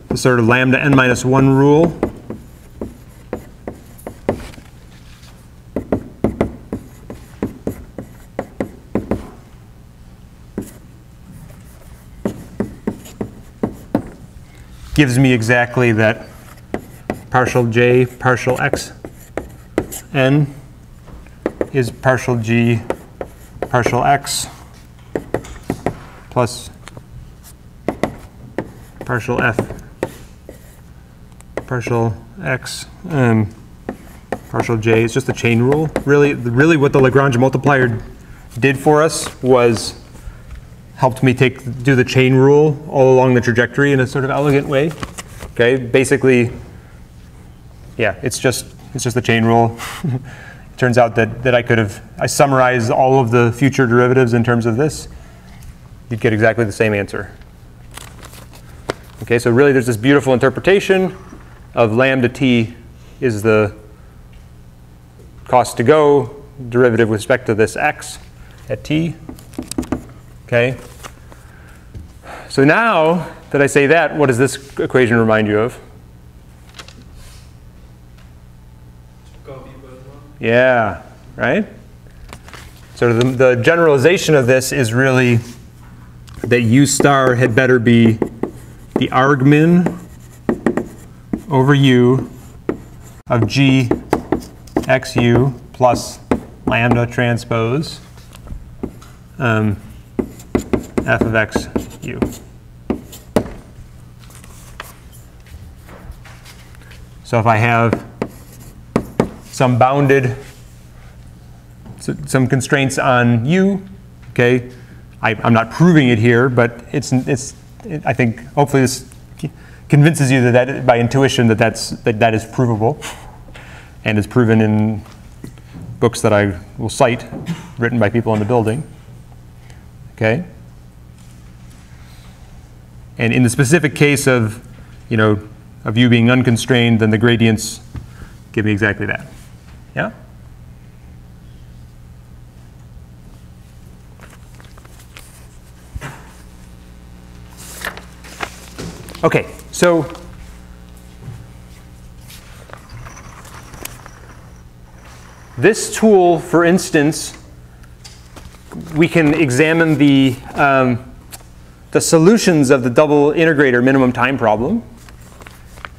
the sort of lambda n minus 1 rule gives me exactly that partial j partial x n is partial g partial x plus partial f partial x partial j. It's just a chain rule. Really what the Lagrange multiplier did for us was helped me do the chain rule all along the trajectory in a sort of elegant way. Okay, basically, yeah, it's just a chain rule. It turns out that I summarized all of the future derivatives in terms of this. You'd get exactly the same answer. Okay, so really there's this beautiful interpretation of lambda t is the cost to go derivative with respect to this x at t. Okay. So now that I say that, what does this equation remind you of? Yeah, right? So the generalization of this is really that u star had better be the argmin over u of g xu plus lambda transpose f of x u. So if I have some constraints on u, okay, I'm not proving it here, but I think hopefully this convinces you that by intuition that is provable, and is proven in books that I will cite, written by people in the building. Okay. And in the specific case of u being unconstrained, then the gradients give me exactly that. Yeah? Okay, so this tool, for instance, we can examine the solutions of the double integrator minimum time problem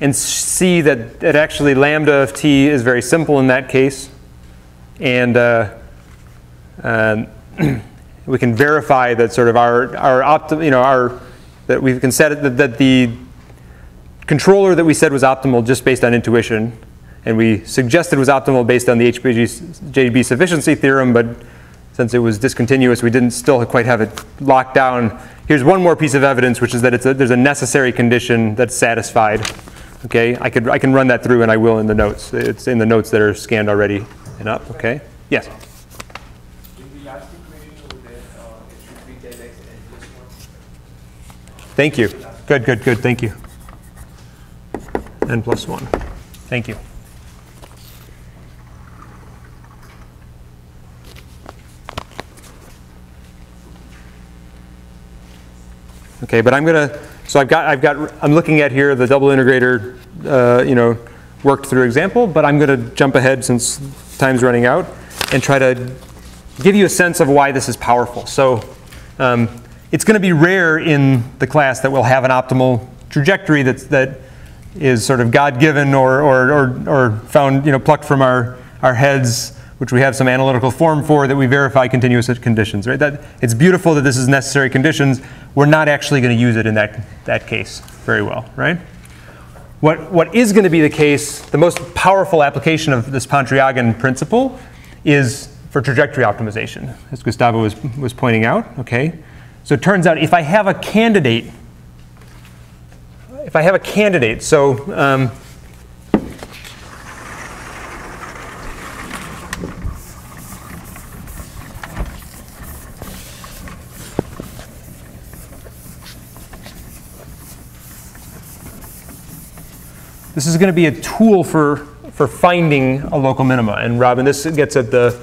and see that actually lambda of t is very simple in that case. And we can verify that sort of that we can set it that the controller that we said was optimal just based on intuition, and we suggested was optimal based on the HBJB sufficiency theorem, but since it was discontinuous, we didn't still quite have it locked down. Here's one more piece of evidence, which is that there's a necessary condition that's satisfied. Okay, I can run that through, and I will in the notes. It's in the notes that are scanned already and up. Okay, yes. In the last equation over there, it should be del x n plus 1. Thank you. Good. Thank you. N plus 1. Thank you. Okay, but I'm looking at here the double integrator, worked through example, but I'm going to jump ahead since time's running out and try to give you a sense of why this is powerful. So it's going to be rare in the class that we'll have an optimal trajectory that is sort of God-given or found, plucked from our heads which we have some analytical form for that we verify continuous conditions, right? It's beautiful that this is necessary conditions. We're not actually going to use it in that case very well, right? What is going to be the case, the most powerful application of this Pantriagon principle is for trajectory optimization, as Gustavo was pointing out, okay? So it turns out if I have a candidate, so this is going to be a tool for finding a local minima. And Robin, this gets at the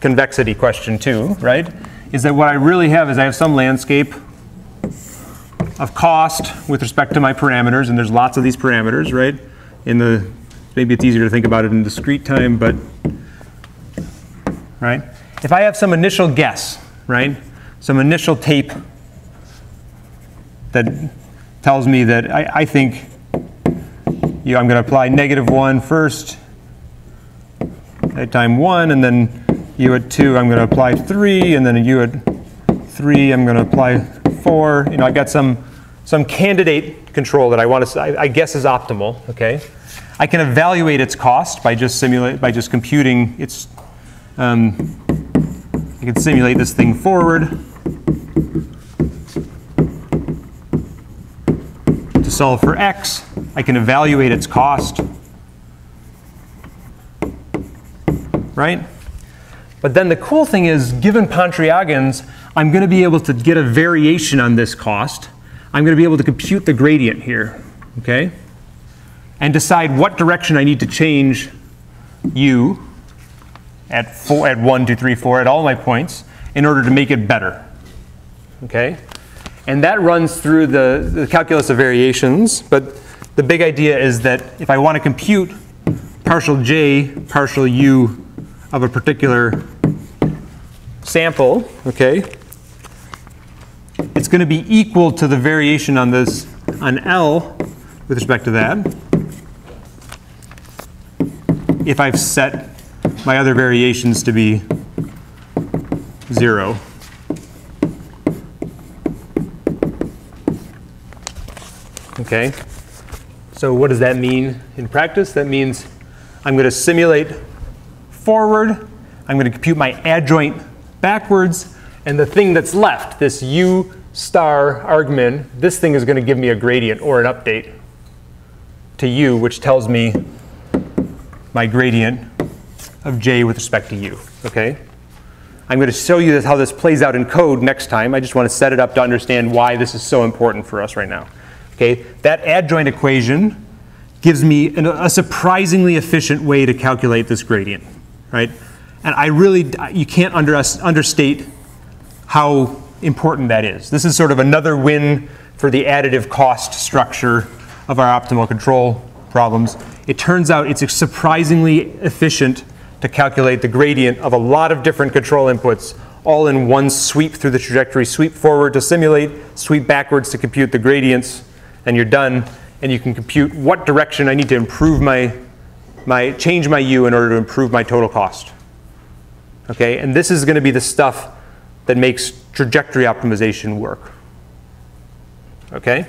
convexity question too, right? Is that what I really have is I have some landscape of cost with respect to my parameters, and there's lots of these parameters, right? Maybe it's easier to think about it in discrete time, but, right? If I have some initial guess, right? Some initial tape that tells me that I think I'm going to apply -1 first at time 1, and then U at 2, I'm going to apply 3, and then U at 3, I'm going to apply 4. I've got some candidate control that I guess is optimal. Okay, I can evaluate its cost by just computing its. I can simulate this thing forward to solve for x. I can evaluate its cost, right? But then the cool thing is, given Pantriagons, I'm going to be able to get a variation on this cost. I'm going to be able to compute the gradient here, okay? And decide what direction I need to change u at 1, 2, 3, 4, at all my points in order to make it better, okay? And that runs through the calculus of variations, but the big idea is that if I want to compute partial j, partial u of a particular sample, okay, it's going to be equal to the variation on L with respect to that if I've set my other variations to be 0. Okay, so what does that mean in practice? That means I'm going to simulate forward, I'm going to compute my adjoint backwards, and the thing that's left, this u star argmin, this thing is going to give me a gradient or an update to u, which tells me my gradient of j with respect to u. Okay? I'm going to show you how this plays out in code next time. I just want to set it up to understand why this is so important for us right now. Okay? That adjoint equation gives me a surprisingly efficient way to calculate this gradient, right? And you can't understate how important that is. This is sort of another win for the additive cost structure of our optimal control problems. It turns out it's surprisingly efficient to calculate the gradient of a lot of different control inputs all in one sweep through the trajectory. Sweep forward to simulate, sweep backwards to compute the gradients, and you're done. And you can compute what direction I need to improve change my u in order to improve my total cost. Okay, and this is going to be the stuff that makes trajectory optimization work. Okay?